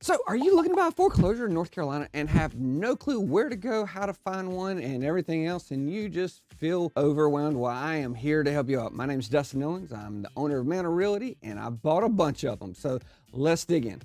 So are you looking to buy a foreclosure in North Carolina and have no clue where to go, how to find one, and everything else, and you just feel overwhelmed? Well, I am here to help you out. My name is Dustin Owens. I'm the owner of Mantle Realty, and I bought a bunch of them. So let's dig in.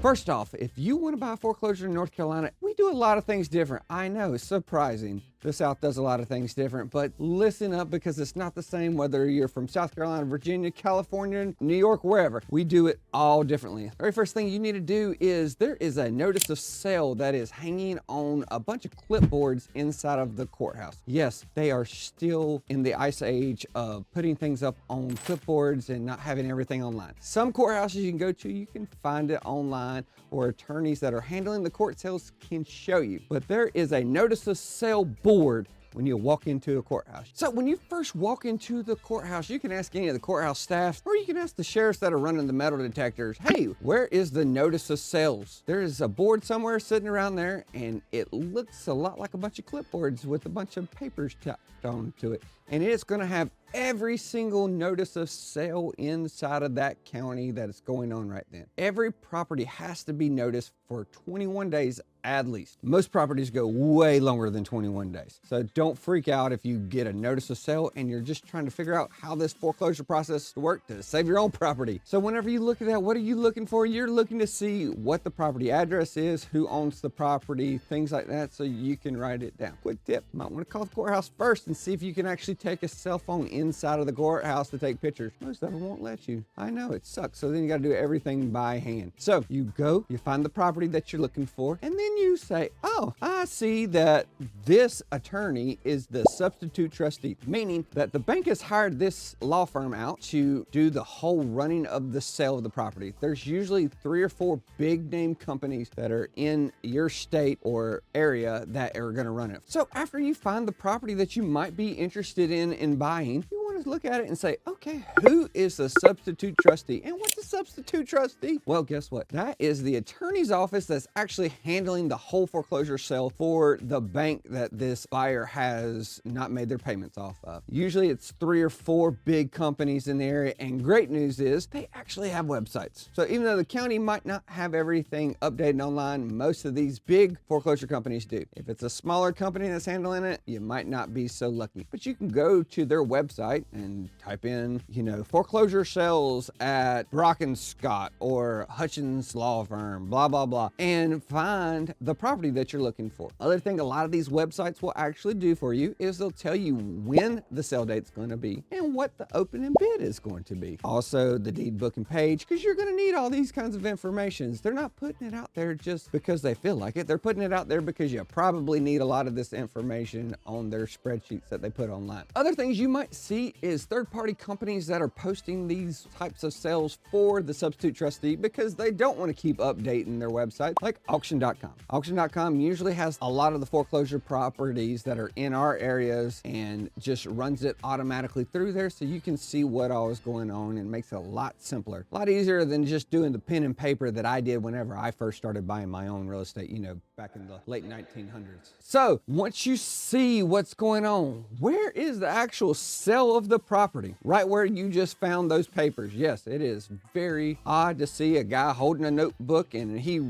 First off, if you want to buy a foreclosure in North Carolina, we do a lot of things different. I know, it's surprising. The South does a lot of things different, but listen up because it's not the same whether you're from South Carolina, Virginia, California, New York, wherever. We do it all differently. The very first thing you need to do is there is a notice of sale that is hanging on a bunch of clipboards inside of the courthouse. Yes, they are still in the ice age of putting things up on clipboards and not having everything online. Some courthouses you can go to, you can find it online, or attorneys that are handling the court sales can show you. But there is a notice of sale board when you walk into a courthouse. So when you first walk into the courthouse, you can ask any of the courthouse staff, or you can ask the sheriffs that are running the metal detectors, hey, where is the notice of sales? There is a board somewhere sitting around there, and it looks a lot like a bunch of clipboards with a bunch of papers tacked onto it. And it's gonna have every single notice of sale inside of that county that is going on right then. Every property has to be noticed for 21 days at least. Most properties go way longer than 21 days. So don't freak out if you get a notice of sale and you're just trying to figure out how this foreclosure process works to save your own property. So whenever you look at that, what are you looking for? You're looking to see what the property address is, who owns the property, things like that, so you can write it down. Quick tip, you might want to call the courthouse first and see if you can actually take a cell phone inside of the courthouse to take pictures. Most of them won't let you. I know, it sucks. So then you got to do everything by hand. So you go, you find the property that you're looking for, and then you say, oh, I see that this attorney is the substitute trustee, meaning that the bank has hired this law firm out to do the whole running of the sale of the property. There's usually 3 or 4 big name companies that are in your state or area that are going to run it. So after you find the property that you might be interested in buying, you want to look at it and say, okay, who is the substitute trustee? And what's a substitute trustee? Well, guess what? That is the attorney's office that's actually handling the whole foreclosure sale for the bank that this buyer has not made their payments off of. Usually it's 3 or 4 big companies in the area, and great news is they actually have websites. So even though the county might not have everything updated online, most of these big foreclosure companies do. If it's a smaller company that's handling it, you might not be so lucky. But you can go to their website and type in, foreclosure sales at Brock and Scott or Hutchins Law Firm, blah, blah, blah, and find the property that you're looking for. Other thing a lot of these websites will actually do for you is they'll tell you when the sale date's going to be and what the opening bid is going to be. Also the deed booking page, because you're going to need all these kinds of information. They're not putting it out there just because they feel like it. They're putting it out there because you probably need a lot of this information on their spreadsheets that they put online. Other things you might see is third-party companies that are posting these types of sales for the substitute trustee because they don't want to keep updating their website, like auction.com. Auction.com usually has a lot of the foreclosure properties that are in our areas and just runs it automatically through there so you can see what all is going on, and makes it a lot simpler. A lot easier than just doing the pen and paper that I did whenever I first started buying my own real estate, back in the late 1900s. So once you see what's going on, where is the actual sale of the property? Right where you just found those papers. Yes, it is very odd to see a guy holding a notebook and he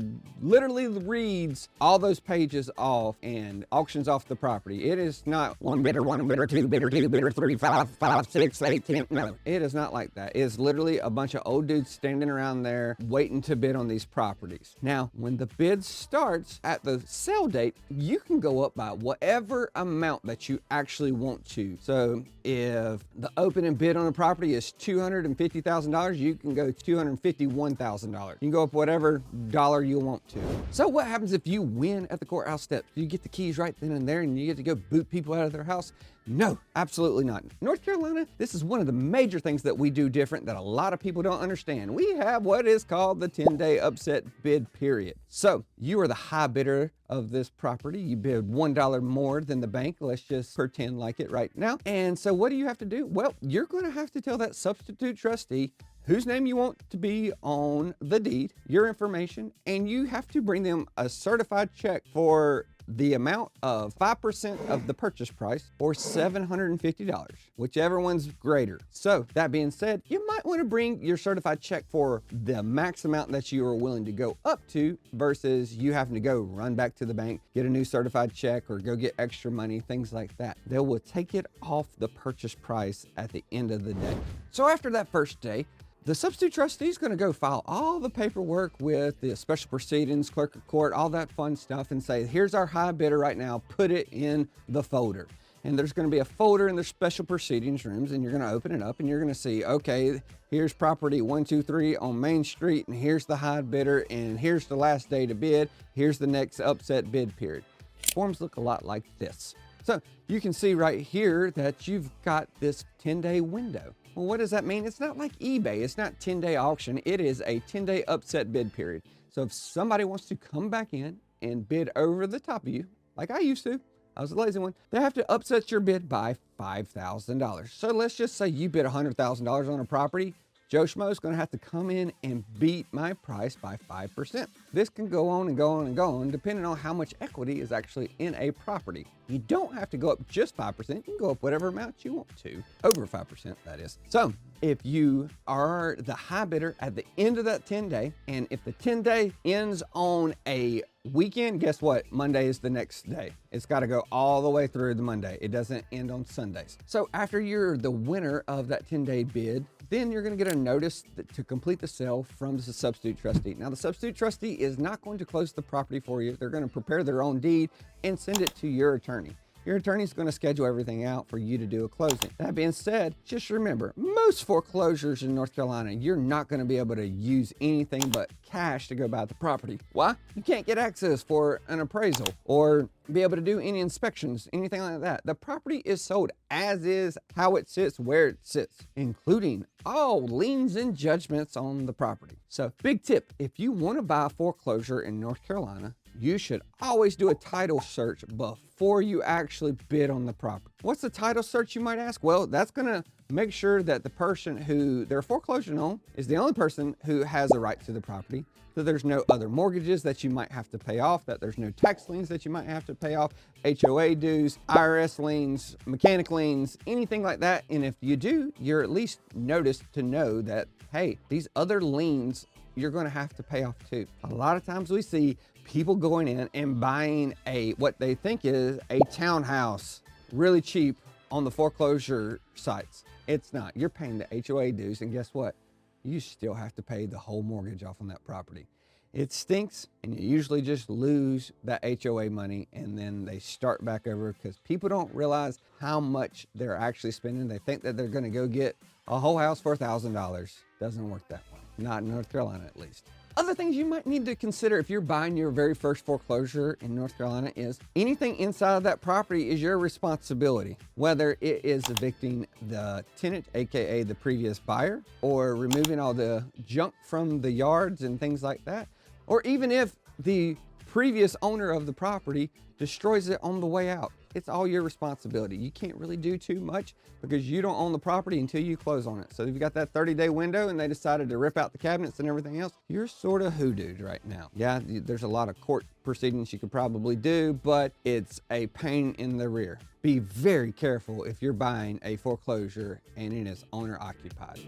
literally reads all those pages off and auctions off the property. It is not one bidder, 2 bidder, 3, 5, 6, 8, 10. No, it is not like that. It's literally a bunch of old dudes standing around there waiting to bid on these properties. Now, when the bid starts at the sale date, you can go up by whatever amount that you actually want to. So if the opening bid on a property is $250,000, you can go $251,000. You can go up whatever dollar you want to. So what happens if you win at the courthouse steps? You get the keys right then and there and you get to go boot people out of their house? No, absolutely not. North Carolina, this is one of the major things that we do different that a lot of people don't understand. We have what is called the 10-day upset bid period. So you are the high bidder of this property. You bid $1 more than the bank. Let's just pretend like it right now. And so what do you have to do? Well, you're going to have to tell that substitute trustee whose name you want to be on the deed, your information, and you have to bring them a certified check for the amount of 5% of the purchase price or $750, whichever one's greater. So that being said, you might want to bring your certified check for the max amount that you are willing to go up to versus you having to go run back to the bank, get a new certified check, or go get extra money, things like that. They will take it off the purchase price at the end of the day. So after that first day, the substitute trustee is going to go file all the paperwork with the special proceedings, clerk of court, all that fun stuff, and say, here's our high bidder right now, put it in the folder. And there's going to be a folder in the special proceedings rooms, and you're going to open it up and you're going to see, okay, here's property 123 on Main Street, and here's the high bidder, and here's the last day to bid, here's the next upset bid period. Forms look a lot like this. So you can see right here that you've got this 10-day window. Well, what does that mean? It's not like eBay. It's not 10-day auction. It is a 10-day upset bid period. So if somebody wants to come back in and bid over the top of you, like I used to, I was a lazy one, they have to upset your bid by $5,000. So let's just say you bid $100,000 on a property. Joe Schmo is going to have to come in and beat my price by 5%. This can go on and go on and go on depending on how much equity is actually in a property. You don't have to go up just 5%. You can go up whatever amount you want to, over 5%, that is. So if you are the high bidder at the end of that 10-day, and if the 10-day ends on a weekend, guess what? Monday is the next day. It's got to go all the way through the Monday. It doesn't end on Sundays. So after you're the winner of that 10-day bid, then you're going to get a notice to complete the sale from the substitute trustee. Now, the substitute trustee is not going to close the property for you. They're going to prepare their own deed and send it to your attorney. Your attorney's going to schedule everything out for you to do a closing. That being said, just remember, most foreclosures in North Carolina, you're not going to be able to use anything but cash to go buy the property. Why? You can't get access for an appraisal or be able to do any inspections, anything like that. The property is sold as is, how it sits, where it sits, including all liens and judgments on the property. So big tip, if you want to buy a foreclosure in North Carolina, you should always do a title search before you actually bid on the property. What's the title search, you might ask? Well, that's going to make sure that the person who they're foreclosing on is the only person who has a right to the property, that there's no other mortgages that you might have to pay off, that there's no tax liens that you might have to pay off, HOA dues, IRS liens, mechanic liens, anything like that. And if you do, you're at least noticed to know that, hey, these other liens you're going to have to pay off too. A lot of times we see people going in and buying what they think is a townhouse really cheap on the foreclosure sites. It's not. You're paying the HOA dues, and guess what? You still have to pay the whole mortgage off on that property. It stinks, and you usually just lose that HOA money, and then they start back over because people don't realize how much they're actually spending. They think that they're going to go get a whole house for $1,000. Doesn't work that way. Not in North Carolina, at least. Other things you might need to consider if you're buying your very first foreclosure in North Carolina is anything inside of that property is your responsibility, whether it is evicting the tenant, AKA the previous buyer, or removing all the junk from the yards and things like that, or even if the previous owner of the property destroys it on the way out. It's all your responsibility. You can't really do too much because you don't own the property until you close on it. So if you got that 30-day window and they decided to rip out the cabinets and everything else, you're sort of hoodooed right now. Yeah, there's a lot of court proceedings you could probably do, but it's a pain in the rear. Be very careful if you're buying a foreclosure and it is owner occupied.